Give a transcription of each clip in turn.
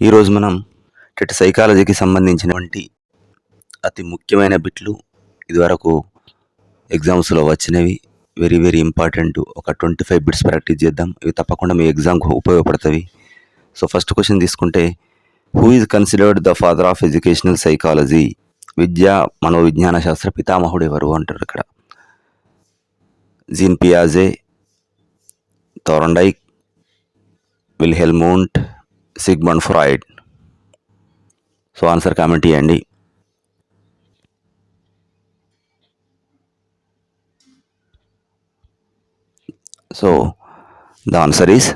ఈరోజు మనం సైకాలజీకి సంబంధించినటువంటి అతి ముఖ్యమైన బిట్లు ఇదివరకు ఎగ్జామ్స్లో వచ్చినవి. Very very important. ఒక 25 బిట్స్ ప్రాక్టీస్ చేద్దాం. ఇవి తప్పకుండా మీ ఎగ్జామ్కు ఉపయోగపడతాయి. సో ఫస్ట్ క్వశ్చన్ తీసుకుంటే, who is considered the father of educational psychology? విద్యా మనోవిజ్ఞాన శాస్త్ర పితామహుడు ఎవరు అంటారు ఇక్కడ. జీన్ పియాజే, Thorndike, Wilhelm Wundt, Sigmund Freud. So answer comment చేయండి. So the answer is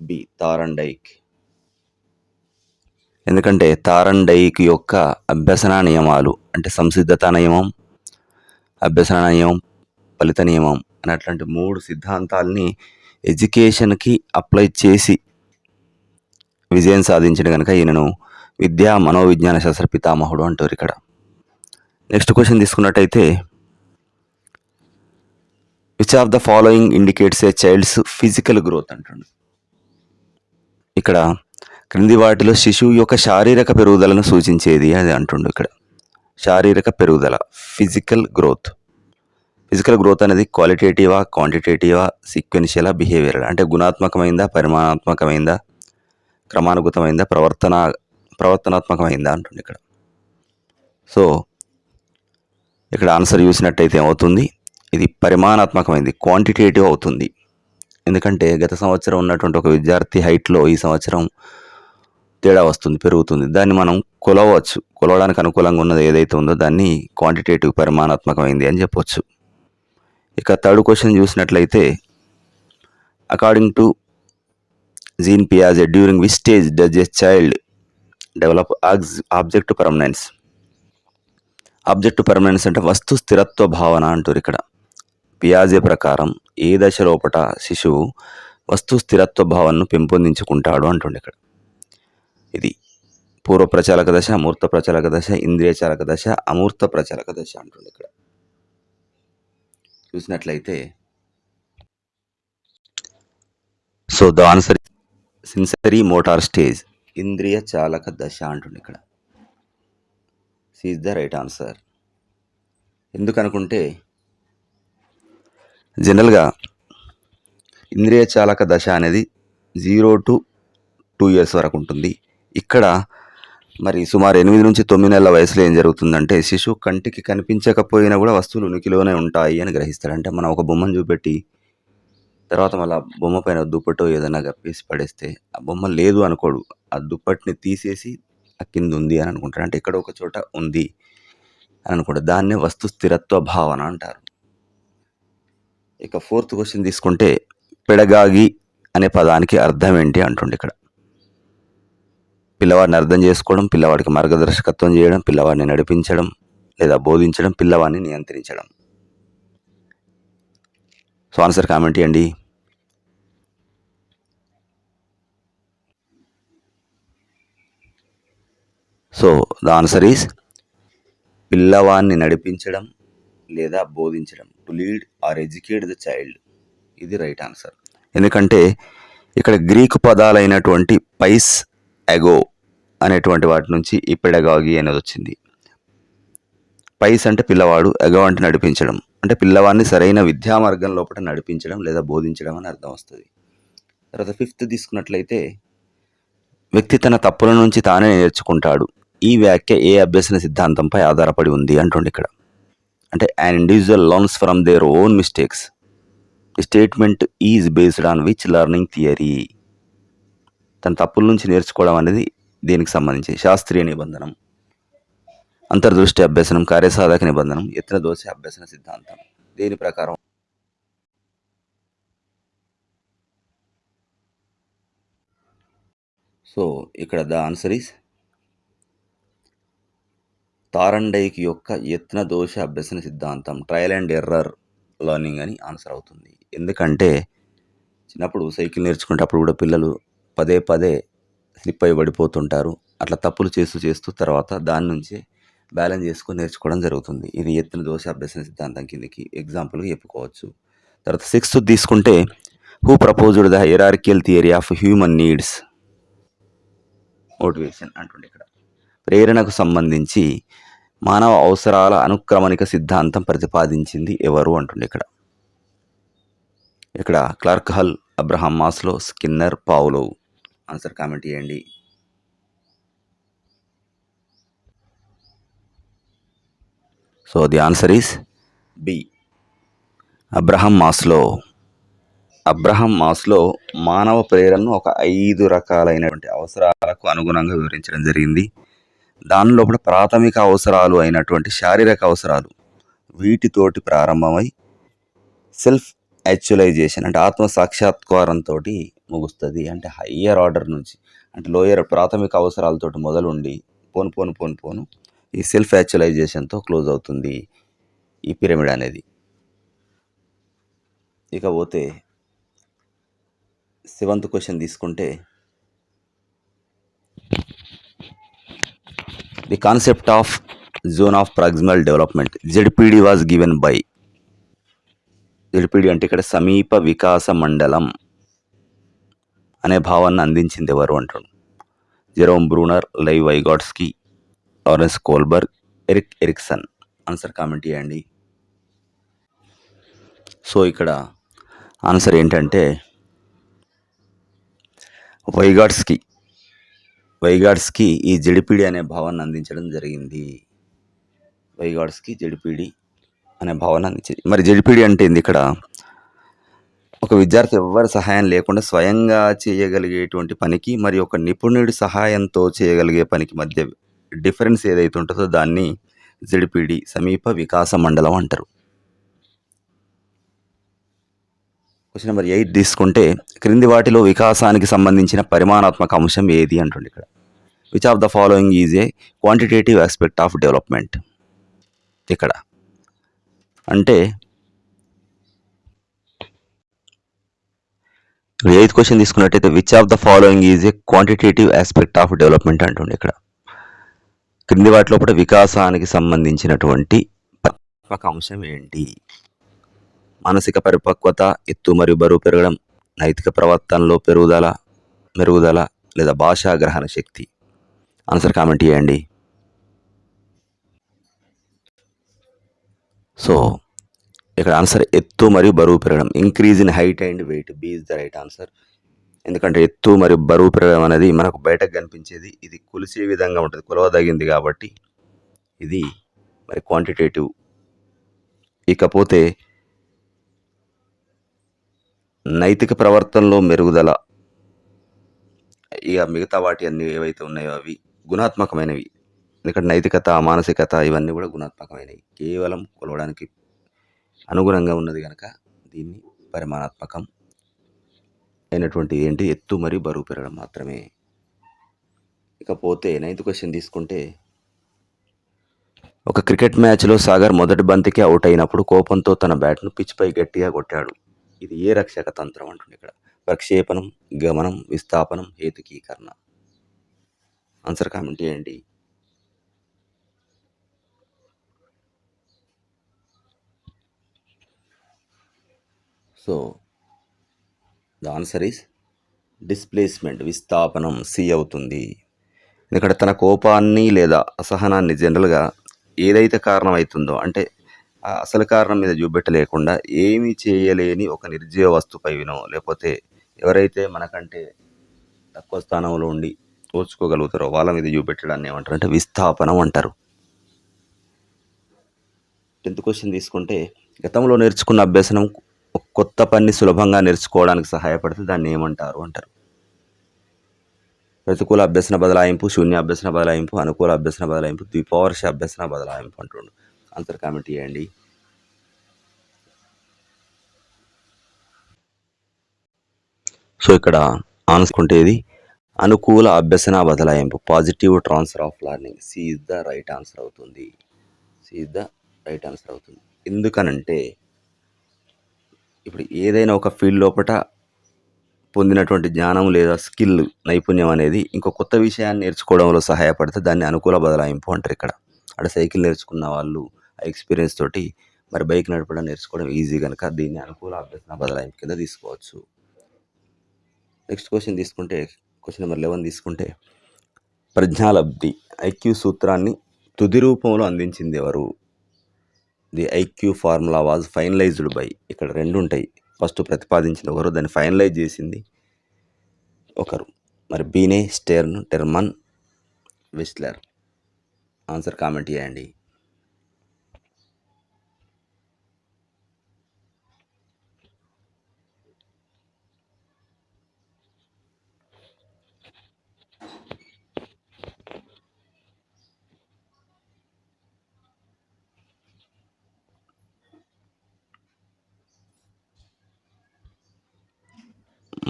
B, Thorndike. ఎందుకంటే థార్న్డైక్ యొక్క అభ్యసన నియమాలు అంటే సంసిద్ధత నియమం, అభ్యసన నియమం, ఫలిత నియమం అన్నట్లాంటి 3 సిద్ధాంతాలని ఎడ్యుకేషన్కి అప్లై చేసి విజయం సాధించిన కనుక ఈయనను విద్యా మనోవిజ్ఞాన శాస్త్ర పితామహుడు అంటారు ఇక్కడ. నెక్స్ట్ క్వశ్చన్ తీసుకున్నట్టయితే, which of the following indicates a child's physical growth అంటుంది. ఇక్కడ క్రింది వాటిలో శిశువు యొక్క శారీరక పెరుగుదలను సూచించేది అది అంటుండు ఇక్కడ. శారీరక పెరుగుదల, ఫిజికల్ గ్రోత్. ఫిజికల్ గ్రోత్ అనేది క్వాలిటేటివా, క్వాంటిటేటివా, సీక్వెన్షియలా, బిహేవియరల్ అంటే గుణాత్మకమైందా, పరిమాణాత్మకమైందా, క్రమానుగతమైందా, ప్రవర్తనాత్మకమైందా అంటుంది ఇక్కడ. సో ఇక్కడ ఆన్సర్ చూసినట్టయితే ఏమవుతుంది, ఇది పరిమాణాత్మకమైంది, క్వాంటిటేటివ్ అవుతుంది. ఎందుకంటే గత సంవత్సరం ఉన్నటువంటి ఒక విద్యార్థి హైట్లో ఈ సంవత్సరం తేడా వస్తుంది, పెరుగుతుంది. దాన్ని మనం కొలవచ్చు. కొలవడానికి అనుకూలంగా ఉన్నది ఏదైతే ఉందో దాన్ని క్వాంటిటేటివ్, పరిమాణాత్మకమైంది అని చెప్పవచ్చు. ఇక థర్డ్ క్వశ్చన్ చూసినట్లయితే, అకార్డింగ్ టు జీన్ పియాజే, during which stage does a child develop object permanence? Object permanence అంటే వస్తు స్థిరత్వ భావన అంటారు ఇక్కడ. పియాజే ప్రకారం ఏ దశ లోపట శిశువు వస్తు స్థిరత్వ భావనను పెంపొందించుకుంటాడు అంటుండే ఇక్కడ. ఇది పూర్వ ప్రచాలక దశ, అమూర్త ప్రచాలక దశ, ఇంద్రియ చాలక దశ, అమూర్త ప్రచాలక దశ అంటుండే ఇక్కడ. చూసినట్లయితే so the answer sensory motor stage, ఇంద్రియ చాలక దశ అంటుండే ఇక్కడ. Is the right answer. ఎందుకనుకుంటే జనరల్గా ఇంద్రియ చాలక దశ అనేది 0 to 2 years వరకు ఉంటుంది. ఇక్కడ మరి సుమారు 8 నుంచి 9 నెలల వయసులో ఏం జరుగుతుందంటే, శిశువు కంటికి కనిపించకపోయినా కూడా వస్తువులు ఉనికిలోనే ఉంటాయి అని గ్రహిస్తాడు. అంటే మనం ఒక బొమ్మను చూపెట్టి తర్వాత మళ్ళీ ఆ బొమ్మ పైన దుప్పటో ఏదైనా కప్పేసి పడేస్తే ఆ బొమ్మ లేదు అనుకోడు, ఆ దుప్పటిని తీసేసి ఆ కింద ఉంది అని అనుకుంటాడు. అంటే ఇక్కడ ఒక చోట ఉంది అని అనుకుంటాడు. దాన్నే వస్తు స్థిరత్వ భావన అంటారు. ఇక ఫోర్త్ క్వశ్చన్ తీసుకుంటే, పెడగాగి అనే పదానికి అర్థం ఏంటి అంటుండే ఇక్కడ. పిల్లవాడిని అర్థం చేసుకోవడం, పిల్లవాడికి మార్గదర్శకత్వం చేయడం, పిల్లవాడిని నడిపించడం లేదా బోధించడం, పిల్లవాడిని నియంత్రించడం. సో ఆన్సర్ కామెంట్ చేయండి. సో ద ఆన్సర్ ఈస్ పిల్లవాడిని నడిపించడం లేదా బోధించడం, to lead are educate the child. ఇది రైట్ ఆన్సర్. ఎందుకంటే ఇక్కడ గ్రీకు పదాలైనటువంటి పైస్, ఎగో అనేటువంటి వాటి నుంచి ఈ పెడగాగి అనేది వచ్చింది. పైస్ అంటే పిల్లవాడు, ఎగో అంటే నడిపించడం, అంటే పిల్లవాడిని సరైన విద్యా మార్గం లోపల నడిపించడం లేదా బోధించడం అని అర్థం వస్తుంది. తర్వాత ఫిఫ్త్ తీసుకున్నట్లయితే, వ్యక్తి తన తప్పుల నుంచి తానే నేర్చుకుంటాడు. ఈ వ్యాఖ్య ఏ అభ్యసన సిద్ధాంతంపై ఆధారపడి ఉంది అంటుండే ఇక్కడ. అంటే an individual learns from their own mistakes. The statement is based on which learning theory? తన తప్పుల నుంచి నేర్చుకోవడం అనేది దీనికి సంబంధించి శాస్త్రీయ నిబంధనం, అంతర్దృష్టి అభ్యసనం, కార్యసాధక నిబంధనం, యత్న దోష అభ్యసన సిద్ధాంతం. దీని ప్రకారం సో ఇక్కడ ద ఆన్సర్ ఈస్ థార్న్డైక్ యొక్క యత్న దోష అభ్యసన సిద్ధాంతం, ట్రయల్ అండ్ ఎర్రర్ లర్నింగ్ అని ఆన్సర్ అవుతుంది. ఎందుకంటే చిన్నప్పుడు సైకిల్ నేర్చుకునేటప్పుడు కూడా పిల్లలు పదే పదే స్లిప్ అయి పడిపోతుంటారు. అట్లా తప్పులు చేస్తూ తర్వాత దాని నుంచి బ్యాలెన్స్ చేసుకొని నేర్చుకోవడం జరుగుతుంది. ఇది యత్న దోష అభ్యసన సిద్ధాంతం కిందకి ఎగ్జాంపుల్గా చెప్పుకోవచ్చు. తర్వాత సిక్స్త్ తీసుకుంటే, who proposed the hierarchical theory of human needs? Motivation అంటుండే ఇక్కడ. ప్రేరణకు సంబంధించి మానవ అవసరాల అనుక్రమణిక సిద్ధాంతం ప్రతిపాదించింది ఎవరు అంటుండే ఇక్కడ. ఇక్కడ Clark Hull, Abraham Maslow, Skinner, Pavlov. Answer comment చేయండి. So the answer is B, Abraham Maslow. Abraham Maslow మానవ ప్రేరణను ఒక 5 రకాలైనటువంటి అవసరాలకు అనుగుణంగా వివరించడం జరిగింది. దానిలో కూడా ప్రాథమిక అవసరాలు అయినటువంటి శారీరక అవసరాలు వీటితోటి ప్రారంభమై సెల్ఫ్ యాక్చువలైజేషన్ అంటే ఆత్మ సాక్షాత్కారంతో ముగుస్తుంది. అంటే హయ్యర్ ఆర్డర్ నుంచి అంటే లోయర్ ప్రాథమిక అవసరాలతోటి మొదలుండి పోను ఈ సెల్ఫ్ యాక్చువలైజేషన్తో క్లోజ్ అవుతుంది ఈ పిరమిడ్ అనేది. ఇకపోతే 7th క్వశ్చన్ తీసుకుంటే, the concept of zone of proximal development ZPD was given by. ZPD అంటే ఇక్కడ సమీప వికాస మండలం అనే భావాన్ని అందించింది ఎవరు అంటాడు. Jerome Bruner, Lev Vygotsky, Lawrence Kohlberg, Erik Erikson. Answer comment చేయండి. సో ఇక్కడ ఆన్సర్ ఏంటంటే వైగాట్స్కీ ఈ జెడ్పీడి అనే భావాన్ని అందించడం జరిగింది. వైగాట్స్కీ జెడ్పీడి అనే భావాన్ని అందించింది. మరి జెడ్పీడి అంటే ఏంది? ఇక్కడ ఒక విద్యార్థి ఎవ్వరి సహాయం లేకుండా స్వయంగా చేయగలిగేటువంటి పనికి మరి ఒక నిపుణుడి సహాయంతో చేయగలిగే పనికి మధ్య డిఫరెన్స్ ఏదైతే ఉంటుందో దాన్ని జెడ్పీడి సమీప వికాస మండలం అంటారు. క్వశ్చన్ నెంబర్ 8 తీసుకుంటే, క్రింది వాటిలో వికాసానికి సంబంధించిన పరిమాణాత్మక అంశం ఏది అంటుంది ఇక్కడ. Which of the following is a quantitative aspect of development. ఇక్కడ అంటే 8th క్వశ్చన్ తీసుకున్నట్టయితే which of the following is a quantitative aspect of development అంటుంది ఇక్కడ. క్రింది వాటిలో కూడా వికాసానికి సంబంధించినటువంటి పరిమాణాత్మక అంశం ఏంటి? మానసిక పరిపక్వత, ఎత్తు మరియు బరువు పెరగడం, నైతిక ప్రవర్తనలో మెరుగుదల లేదా భాషా గ్రహణ శక్తి. ఆన్సర్ కామెంట్ చేయండి. సో ఇక్కడ ఆన్సర్ ఎత్తు మరియు బరువు పెరగడం, increase in height and weight. B is the right answer. ఎందుకంటే ఎత్తు మరియు బరువు పెరగడం అనేది మనకు బయటకు కనిపించేది, ఇది కొలిసే విధంగా ఉంటుంది, కొలవదగింది కాబట్టి ఇది మరి క్వాంటిటేటివ్. ఇకపోతే నైతిక ప్రవర్తనలో మెరుగుదల, ఇక మిగతా వాటి అన్ని ఏవైతే ఉన్నాయో అవి గుణాత్మకమైనవి. ఎందుకంటే నైతికత, మానసికత ఇవన్నీ కూడా గుణాత్మకమైనవి, కేవలం కొలవడానికి అనుగుణంగా ఉన్నది కనుక దీన్ని పరిమాణాత్మకం అయినటువంటి ఏంటి ఎత్తు మరియు బరువు పెరగడం మాత్రమే. ఇకపోతే 9th క్వశ్చన్ తీసుకుంటే, ఒక క్రికెట్ మ్యాచ్లో సాగర్ మొదటి బంతికి అవుట్ అయినప్పుడు కోపంతో తన బ్యాట్ను పిచ్పై గట్టిగా కొట్టాడు. ఇది ఏ రక్షక తంత్రం అంటుంది ఇక్కడ. ప్రక్షేపణం, గమనం, విస్థాపనం, హేతుకీకరణ. ఆన్సర్ కామెంట్ చేయండి. So the answer is displacement, విస్థాపనం, సి అవుతుంది. ఇక్కడ తన కోపాన్ని లేదా అసహనాన్ని జనరల్గా ఏదైతే కారణం అవుతుందో అంటే అసలు కారణం మీద చూపెట్టలేకుండా ఏమీ చేయలేని ఒక నిర్జీవ వస్తుపైనో లేకపోతే ఎవరైతే మనకంటే తక్కువ స్థానంలో ఉండి ఓర్చుకోగలుగుతారో వాళ్ళ మీద చూపెట్టడాన్ని ఏమంటారు అంటే విస్థాపనం అంటారు. 10th క్వశ్చన్ తీసుకుంటే, గతంలో నేర్చుకున్న అభ్యసనం కొత్త పని సులభంగా నేర్చుకోవడానికి సహాయపడితే దాన్ని ఏమంటారు అంటారు. ప్రతికూల అభ్యసన బదలాయింపు, శూన్య అభ్యసన బదలాయింపు, అనుకూల అభ్యసన బదలాయింపు, ద్విపార్ష అభ్యసన బదలాయింపు అంటుండు. ఆన్సర్ కామెంట్ చేయండి. సో ఇక్కడ ఆన్సుకుంటే ఇది అనుకూల అభ్యసన బదలాయింపు, positive transfer of learning. C is the right answer అవుతుంది. ఎందుకనంటే ఇప్పుడు ఏదైనా ఒక ఫీల్డ్ లోపల పొందినటువంటి జ్ఞానం లేదా స్కిల్, నైపుణ్యం అనేది ఇంకో కొత్త విషయాన్ని నేర్చుకోవడంలో సహాయపడితే దాన్ని అనుకూల బదలాయింపు అంటారు. ఇక్కడ అంటే సైకిల్ నేర్చుకున్న వాళ్ళు ఆ ఎక్స్పీరియన్స్ తోటి మరి బైక్ నడపడం నేర్చుకోవడం ఈజీ కనుక దీన్ని అనుకూల అభ్యసన బదలాయింపు కింద తీసుకోవచ్చు. నెక్స్ట్ క్వశ్చన్ తీసుకుంటే, క్వశ్చన్ నెంబర్ 11 తీసుకుంటే, ప్రజ్ఞాలబ్ధి ఐక్యూ సూత్రాన్ని తుది రూపంలో అందించింది ఎవరు? The IQ formula was finalised by. ఇక్కడ రెండు ఉంటాయి. ఫస్ట్ ప్రతిపాదించింది ఒకరు, దాన్ని ఫైనలైజ్ చేసింది ఒకరు. మరి Binet, Stern, Terman, Wissler. Answer comment చేయండి.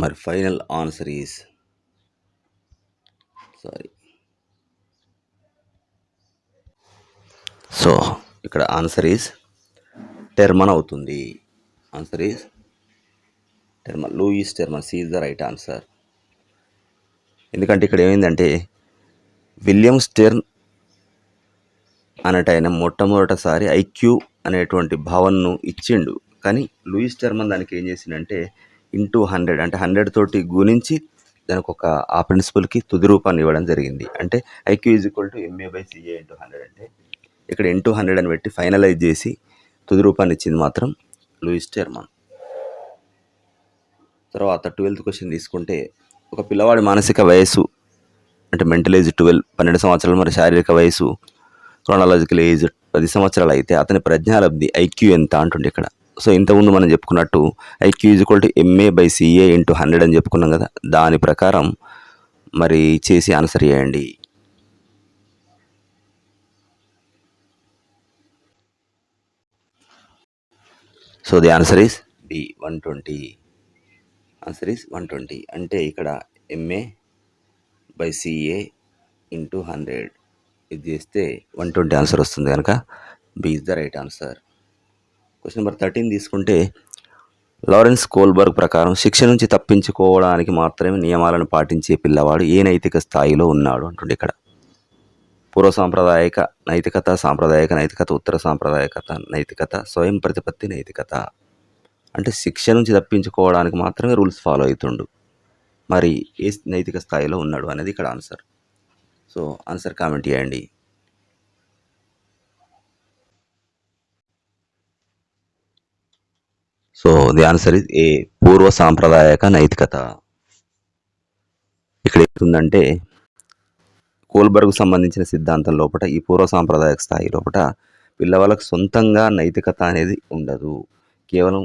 మరి ఫైనల్ ఆన్సర్ ఈజ్ సో ఇక్కడ ఆన్సర్ ఈజ్ టెర్మన్ అవుతుంది. Answer is Terman. Lewis Terman is the right answer. ఎందుకంటే ఇక్కడ ఏమైందంటే విలియం స్టెర్న్ అన్నట్టు ఆయన మొట్టమొదటిసారి ఐక్యూ అనేటువంటి భావనను ఇచ్చిండు. కానీ లూయిస్ టెర్మన్ దానికి ఏం చేసిండంటే ఇంటూ 100 అంటే 100 తోటి గుణించి దానికి ఒక ఆ ప్రిన్సిపల్కి తుది రూపాన్ని ఇవ్వడం జరిగింది. అంటే IQ is equal to MA/CA into 100 అంటే ఇక్కడ ఇంటూ 100 అని పెట్టి ఫైనలైజ్ చేసి తుది రూపాన్ని ఇచ్చింది మాత్రం లూయిస్ టెర్మన్. తర్వాత 12th క్వశ్చన్ తీసుకుంటే, ఒక పిల్లవాడి మానసిక వయస్సు అంటే మెంటల్ ఏజ్ 12 సంవత్సరాలు, మరి శారీరక వయసు క్రోనాలజికల్ ఏజ్ 10 సంవత్సరాలు అయితే అతని ప్రజ్ఞాలబ్ధి ఐక్యూ ఎంత అంటుండే ఇక్కడ. సో ఇంతకుముందు మనం చెప్పుకున్నట్టు IQ is equal to MA/CA into 100 అని చెప్పుకున్నాం కదా, దాని ప్రకారం మరి చేసి ఆన్సర్ చేయండి. So the answer is B 120. Answer is 120. అంటే ఇక్కడ MA/CA ఇంటూ 100 ఇది చేస్తే 120 ఆన్సర్ వస్తుంది కనుక B is the right answer. Question number 13 తీసుకుంటే, లారెన్స్ కోల్బర్గ్ ప్రకారం శిక్ష నుంచి తప్పించుకోవడానికి మాత్రమే నియమాలను పాటించే పిల్లవాడు ఏ నైతిక స్థాయిలో ఉన్నాడు అంటుండే ఇక్కడ. పూర్వ సాంప్రదాయక నైతికత, సాంప్రదాయక నైతికత, ఉత్తర సాంప్రదాయకత నైతికత, స్వయం ప్రతిపత్తి నైతికత. అంటే శిక్ష నుంచి తప్పించుకోవడానికి మాత్రమే రూల్స్ ఫాలో అవుతుండు. మరి ఏ నైతిక స్థాయిలో ఉన్నాడు అనేది ఇక్కడ ఆన్సర్. సో ఆన్సర్ కామెంట్ చేయండి. So the answer is a పూర్వ సాంప్రదాయక నైతికత. ఇక్కడ ఏముందంటే కోల్బర్గ్ సంబంధించిన సిద్ధాంతం లోపల ఈ పూర్వ సాంప్రదాయక స్థాయి లోపల పిల్లవాళ్ళకు సొంతంగా నైతికత అనేది ఉండదు. కేవలం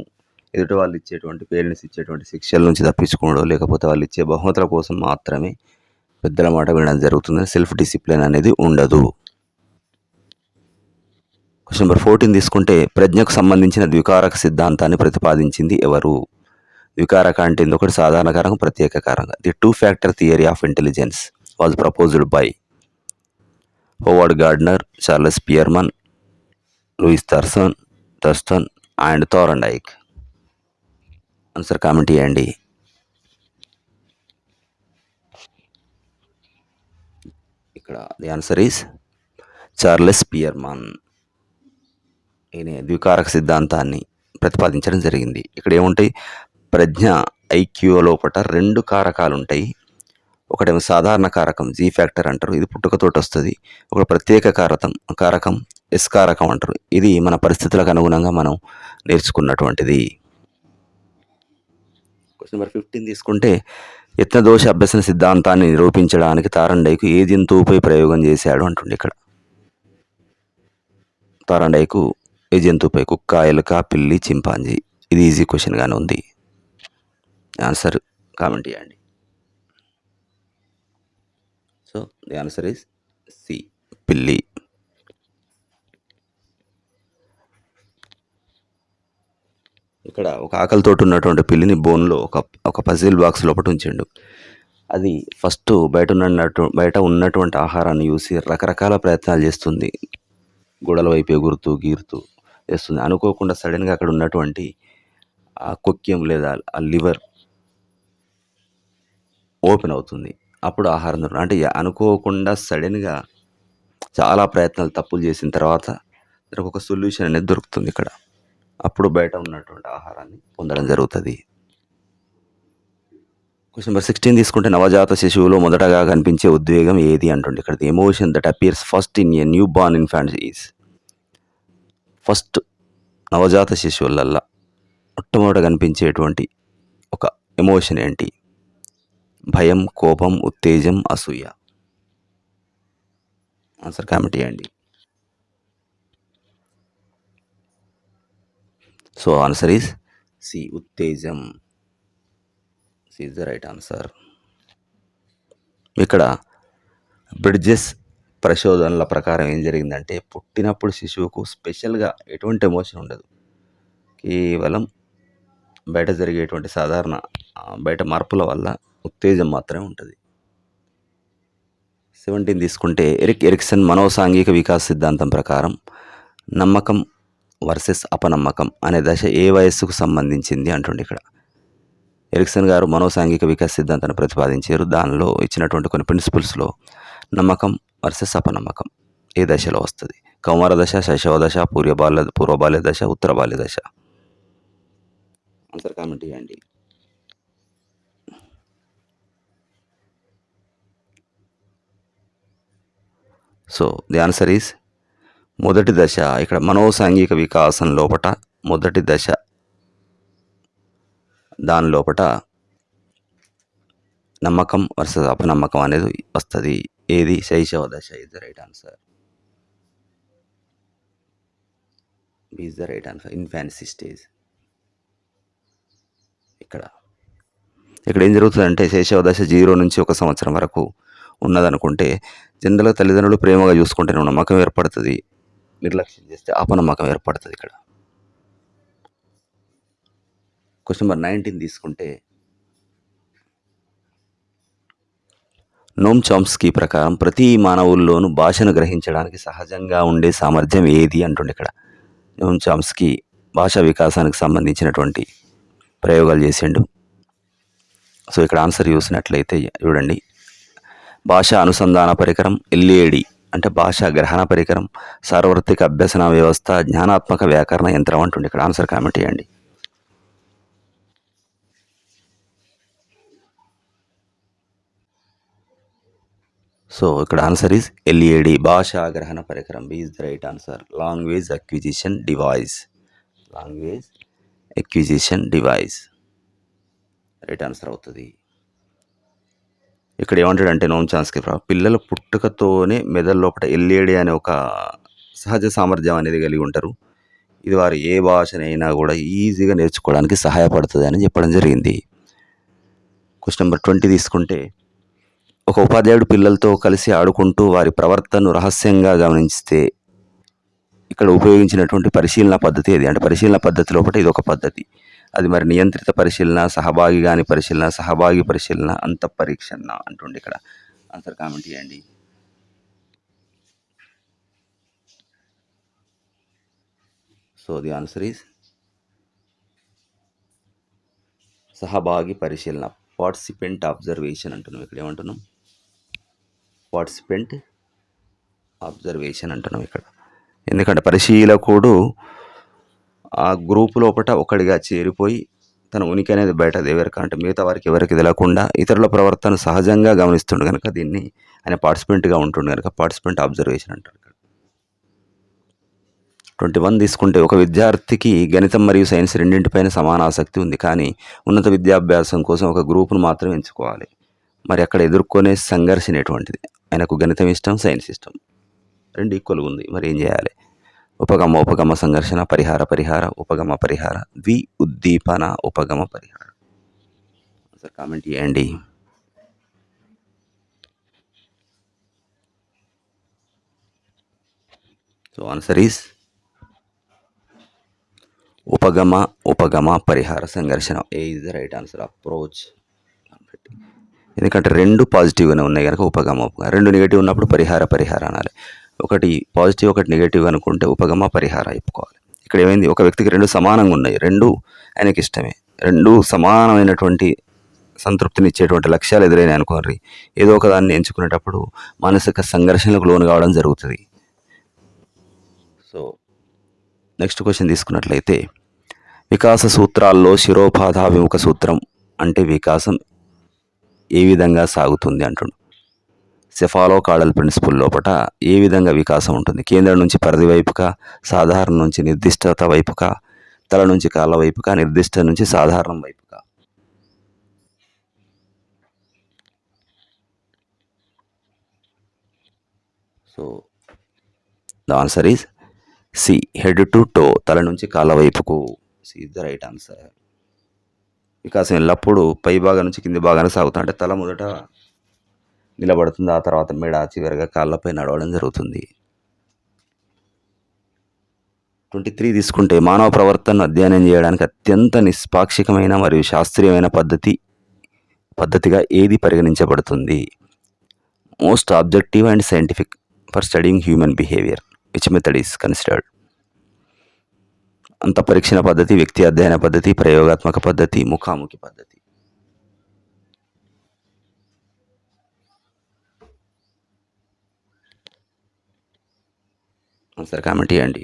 ఎదుటి వాళ్ళు ఇచ్చేటువంటి పేరెంట్స్ ఇచ్చేటువంటి శిక్షల నుంచి తప్పించుకోవడం, లేకపోతే వాళ్ళు ఇచ్చే బహుమతుల కోసం మాత్రమే పెద్దల మాట వినడం జరుగుతుంది. సెల్ఫ్ డిసిప్లిన్ అనేది ఉండదు. క్వశ్చన్ నెంబర్ 14 తీసుకుంటే, ప్రజ్ఞకు సంబంధించిన ద్వికారక సిద్ధాంతాన్ని ప్రతిపాదించింది ఎవరు? ద్వికారక అంటే ఒకటి సాధారణ కారకం, ప్రత్యేక కారకం. The 2 factor theory of intelligence was proposed by Howard Gardner, Charles Spearman, Louis Thurstone and Thorndike. Answer comment చేయండి. ఇక్కడ the answer is Charles Spearman. ఈయన ద్వికారక సిద్ధాంతాన్ని ప్రతిపాదించడం జరిగింది. ఇక్కడ ఏముంటాయి, ప్రజ్ఞ ఐక్యూ లోపల 2 కారకాలు ఉంటాయి. ఒకటేమో సాధారణ కారకం జీ ఫ్యాక్టర్ అంటారు, ఇది పుట్టుకతోటి వస్తుంది. ఒక ప్రత్యేక కారకం ఎస్ కారకం అంటారు, ఇది మన పరిస్థితులకు అనుగుణంగా మనం నేర్చుకున్నటువంటిది. క్వశ్చన్ నెంబర్ 15 తీసుకుంటే, యత్నదోష అభ్యసన సిద్ధాంతాన్ని నిరూపించడానికి థార్ండైక్ ఏ జంతువుపై ప్రయోగం చేశాడు అంటుండే ఇక్కడ. థార్ండైక్ ఏ జంతువుపై? కుక్క, ఎలుక, పిల్లి, చింపాంజీ. ఇది ఈజీ క్వశ్చన్ గానే ఉంది. ఆన్సర్ కామెంట్ చేయండి. So the answer is C, పిల్లి. ఇక్కడ ఒక ఆకలితోటి ఉన్నటువంటి పిల్లిని బోన్లో ఒక పజిల్ బాక్స్ లోపల ఉంచిండు. అది ఫస్ట్ బయట ఉన్నటువంటి ఆహారాన్ని చూసి రకరకాల ప్రయత్నాలు చేస్తుంది. గోడల వైపు ఎగురుతూ గీరుతూ చేస్తుంది. అనుకోకుండా సడన్గా అక్కడ ఉన్నటువంటి ఆ కొక్యం లేదా ఆ లివర్ ఓపెన్ అవుతుంది. అప్పుడు ఆహారం దొరకదు. అంటే అనుకోకుండా సడన్గా చాలా ప్రయత్నాలు తప్పులు చేసిన తర్వాత ఒక సొల్యూషన్ అనేది దొరుకుతుంది ఇక్కడ. అప్పుడు బయట ఉన్నటువంటి ఆహారాన్ని పొందడం జరుగుతుంది. క్వశ్చన్ నెంబర్ 16 తీసుకుంటే నవజాత శిశువులో మొదటగా కనిపించే ఉద్వేగం ఏది అంటుండే. ఇక్కడ the emotion that appears first in a new born infant is. First నవజాత శిశువులల్లా మొట్టమొదట కనిపించేటువంటి ఒక ఎమోషన్ ఏంటి? భయం, కోపం, ఉత్తేజం, అసూయ. ఆన్సర్ కామెంట్ చేయండి. సో ఆన్సర్ ఈజ్ సి, ఉత్తేజం. C is the right answer. ఇక్కడ బ్రిడ్జెస్ పరిశోధనల ప్రకారం ఏం జరిగిందంటే, పుట్టినప్పుడు శిశువుకు స్పెషల్గా ఎటువంటి ఎమోషన్ ఉండదు. కేవలం బయట జరిగేటువంటి సాధారణ బయట మార్పుల వల్ల ఉత్తేజం మాత్రమే ఉంటుంది. 17 తీసుకుంటే ఎరిక్సన్ మనోసాంఘిక వికాస సిద్ధాంతం ప్రకారం నమ్మకం వర్సెస్ అపనమ్మకం అనే దశ ఏ వయస్సుకు సంబంధించింది అంటుండే. ఇక్కడ ఎరిక్సన్ గారు మనోసాంఘిక వికాస సిద్ధాంతాన్ని ప్రతిపాదించారు. దానిలో ఇచ్చినటువంటి కొన్ని ప్రిన్సిపల్స్లో నమ్మకం వర్సెస్ అపనమ్మకం ఏ దశలో వస్తుంది? కౌమార దశ, శైశవ దశ, పూర్వబాల్య దశ, ఉత్తర బాల్య దశ. ఆన్సర్ కామెంట్ చేయండి. సో ది ఆన్సర్ ఈజ్ మొదటి దశ. ఇక్కడ మనోసాంఘిక వికాసం లోపట మొదటి దశ, దాని లోపట నమ్మకం వర్సెస్ అపనమ్మకం అనేది వస్తుంది. ఏది? శైశవ దశ is the right answer. B is the right answer, infancy stage. ఇక్కడ ఏం జరుగుతుందంటే, శైశవ దశ 0 నుంచి 1 సంవత్సరం వరకు ఉన్నదనుకుంటే జనరల్గా తల్లిదండ్రులు ప్రేమగా చూసుకుంటే నమ్మకం ఏర్పడుతుంది, నిర్లక్ష్యం చేస్తే అపనమ్మకం ఏర్పడుతుంది. ఇక్కడ క్వశ్చన్ నెంబర్ 19 తీసుకుంటే, నోమ్ చామ్స్కీ ప్రకారం ప్రతి మానవుల్లోనూ భాషను గ్రహించడానికి సహజంగా ఉండే సామర్థ్యం ఏది అంటుండే. ఇక్కడ నోమ్ చామ్స్కీ భాషా వికాసానికి సంబంధించినటువంటి ప్రయోగాలు చేసిండు. సో ఇక్కడ ఆన్సర్ చూసినట్లయితే చూడండి, భాషా అనుసంధాన పరికరం, ఎల్ఏడి అంటే భాషా గ్రహణ పరికరం, సార్వత్రిక అభ్యసన వ్యవస్థ, జ్ఞానాత్మక వ్యాకరణ యంత్రం అంటుండే. ఇక్కడ ఆన్సర్ కామెంట్ చేయండి. సో ఇక్కడ ఆన్సర్ ఈజ్ ఎల్ఏడి, భాషా గ్రహణ పరికరం. B is the right answer. Language acquisition device. Language acquisition device right answer అవుతుంది. ఇక్కడ ఏమంటాడంటే నోమ్ చామ్స్కీ పిల్లల పుట్టుకతోనే మెదడు లోపల ఎల్ఏడి అనే ఒక సహజ సామర్థ్యం అనేది కలిగి ఉంటారు. ఇది వారు ఏ భాషనైనా కూడా ఈజీగా నేర్చుకోవడానికి సహాయపడుతుంది అని చెప్పడం జరిగింది. క్వశ్చన్ నెంబర్ 20 తీసుకుంటే, ఒక ఉపాధ్యాయుడు పిల్లలతో కలిసి ఆడుకుంటూ వారి ప్రవర్తనను రహస్యంగా గమనిస్తే ఇక్కడ ఉపయోగించినటువంటి పరిశీలన పద్ధతి ఏది? అంటే పరిశీలన పద్ధతి లోపల ఇది ఒక పద్ధతి. అది మరి నియంత్రిత పరిశీలన, సహభాగి కాని పరిశీలన, సహభాగి పరిశీలన, అంత పరీక్షణ అంటుండే. ఇక్కడ ఆన్సర్ కామెంట్ చేయండి. సో ది ఆన్సర్ ఈజ్ సహభాగి పరిశీలన, పార్టిసిపెంట్ అబ్జర్వేషన్ అంటున్నాం. ఇక్కడ ఏమంటున్నాం? పార్టిసిపెంట్ అబ్జర్వేషన్ అంటున్నాం ఇక్కడ. ఎందుకంటే పరిశీలకుడు ఆ గ్రూపు లోపల ఒకటిగా చేరిపోయి తన ఉనికి అనేది బయట అంటే మిగతా వారికి ఎవరికి తెలియకుండా ఇతరుల ప్రవర్తన సహజంగా గమనిస్తుండే కనుక దీన్ని ఆయన పార్టిసిపెంట్గా ఉంటుండే కనుక పార్టిసిపెంట్ అబ్జర్వేషన్ అంటారు. 21 తీసుకుంటే, ఒక విద్యార్థికి గణితం మరియు సైన్స్ రెండింటిపైన సమాన ఆసక్తి ఉంది, కానీ ఉన్నత విద్యాభ్యాసం కోసం ఒక గ్రూపును మాత్రం ఎంచుకోవాలి. మరి అక్కడ ఎదుర్కొనే సంఘర్షణ ఎటువంటిది? ఆయనకు గణితం ఇష్టం, సైన్స్ ఇష్టం, రెండు ఈక్వల్గా ఉంది. మరి ఏం చేయాలి? ఉపగమ సంఘర్షణ, పరిహార, ఉపగమ పరిహార, ఉద్దీపన, ఉపగమ పరిహార. సార్ కామెంట్ చేయండి. సో ఆన్సర్ ఈస్ ఉపగమ పరిహార సంఘర్షణ. A is the right answer. Approach. ఎందుకంటే రెండు పాజిటివ్గానే ఉన్నాయి కనుక ఉపగమ, రెండు నెగిటివ్ ఉన్నప్పుడు పరిహార అనాలి. ఒకటి పాజిటివ్ ఒకటి నెగిటివ్ అనుకుంటే ఉపగమ పరిహార చెప్పుకోవాలి. ఇక్కడ ఏమైంది? ఒక వ్యక్తికి రెండు సమానంగా ఉన్నాయి, రెండు ఆయనకి ఇష్టమే, రెండు సమానమైనటువంటి సంతృప్తిని ఇచ్చేటువంటి లక్ష్యాలు ఎదురైనాయి అనుకోండి, ఏదో ఒక దాన్ని ఎంచుకునేటప్పుడు మానసిక సంఘర్షణలకు లోను కావడం జరుగుతుంది. సో నెక్స్ట్ క్వశ్చన్ తీసుకున్నట్లయితే, వికాస సూత్రాల్లో శిరోపాధాభిముఖ సూత్రం అంటే వికాసం ఏ విధంగా సాగుతుంది అంటుండు. సెఫాలో కాడల్ ప్రిన్సిపుల్ లోపట ఏ విధంగా వికాసం ఉంటుంది? కేంద్రం నుంచి పరిధి వైపుగా, సాధారణ నుంచి నిర్దిష్టత వైపుగా, తల నుంచి కాళ్ళ వైపుగా, నిర్దిష్ట నుంచి సాధారణం వైపుగా. So the answer is C, head to toe, తల నుంచి కాళ్ళ వైపుకు. C is the right answer. వికాసం ఎల్లప్పుడూ పై భాగం నుంచి కింది భాగానికి సాగుతుంది. అంటే తల మొదట నిలబడుతుంది, ఆ తర్వాత మెడ, చివరిగా కాళ్ళపై నడవడం జరుగుతుంది. 23 తీసుకుంటే మానవ ప్రవర్తనను అధ్యయనం చేయడానికి అత్యంత నిష్పాక్షికమైన మరియు శాస్త్రీయమైన పద్ధతిగా ఏది పరిగణించబడుతుంది? Most objective and scientific for studying human behaviour, which method is considered? అంత పరీక్షణ పద్ధతి, వ్యక్తి అధ్యయన పద్ధతి, ప్రయోగాత్మక పద్ధతి, ముఖాముఖి పద్ధతి. ఆన్సర్ కామెంట్ చేయండి.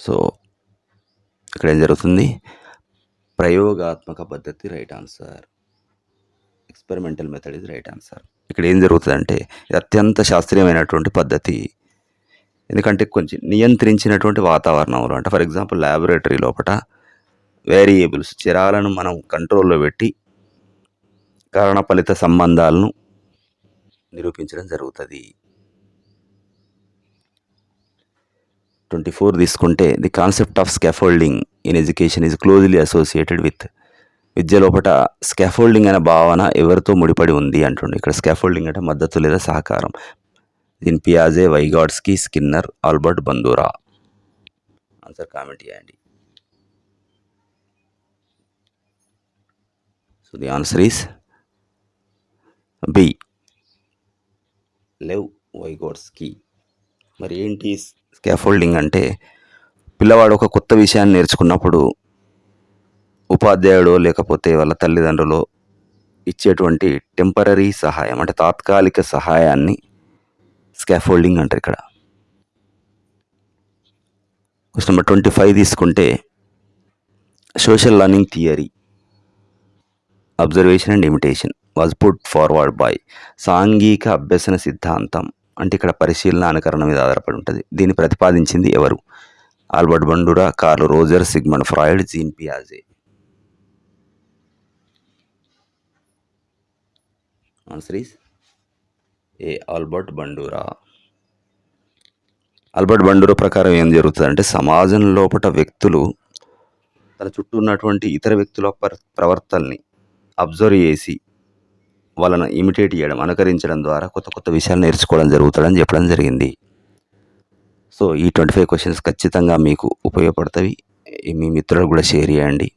సో ఇక్కడ ఏం జరుగుతుంది? ప్రయోగాత్మక పద్ధతి right answer. Experimental method is right answer. ఇక్కడ ఏం జరుగుతుందంటే ఇది అత్యంత శాస్త్రీయమైనటువంటి పద్ధతి. ఎందుకంటే కొంచెం నియంత్రించినటువంటి వాతావరణంలో, అంటే ఫర్ ఎగ్జాంపుల్ ల్యాబొరేటరీ లోపల వేరియబుల్స్, చరాలను మనం కంట్రోల్లో పెట్టి కారణ ఫలిత సంబంధాలను నిరూపించడం జరుగుతుంది. 24 తీసుకుంటే the concept of scaffolding in education is closely associated with. విద్య లోపల స్కాఫోల్డింగ్ అనే భావన ఎవరితో ముడిపడి ఉంది అంటుండే. ఇక్కడ స్కాఫోల్డింగ్ అంటే మద్దతు లేదా సహకారం. దీని పియాజే, Vygotsky, Skinner, Albert Bandura. Answer comment చేయండి. So the answer is B, Lev Vygotsky. మరి ఏంటి స్కాఫోల్డింగ్ అంటే? పిల్లవాడు ఒక కొత్త విషయాన్ని నేర్చుకున్నప్పుడు ఉపాధ్యాయుడు లేకపోతే వాళ్ళ తల్లిదండ్రులు ఇచ్చేటువంటి టెంపరరీ సహాయం, అంటే తాత్కాలిక సహాయాన్ని స్కాఫోల్డింగ్ అంటారు. ఇక్కడ క్వశ్చన్ నెంబర్ 25 తీసుకుంటే social learning theory, observation and imitation was put forward by. సాంఘిక అభ్యసన సిద్ధాంతం అంటే ఇక్కడ పరిశీలన, అనుకరణ మీద ఆధారపడి ఉంటుంది. దీన్ని ప్రతిపాదించింది ఎవరు? Albert Bandura, Carl Roger, Sigmund Freud, Jean పియాజే. Answer is A, Albert Bandura. Albert Bandura ప్రకారం ఏం జరుగుతుందంటే సమాజం లోపల వ్యక్తులు తన చుట్టూ ఉన్నటువంటి ఇతర వ్యక్తుల ప్రవర్తనని అబ్జర్వ్ చేసి వాళ్ళను ఇమిటేట్ చేయడం, అనుకరించడం ద్వారా కొత్త కొత్త విషయాలు నేర్చుకోవడం జరుగుతుందని చెప్పడం జరిగింది. సో ఈ 25 క్వశ్చన్స్ ఖచ్చితంగా మీకు ఉపయోగపడతాయి. మీ మిత్రులకు కూడా షేర్ చేయండి.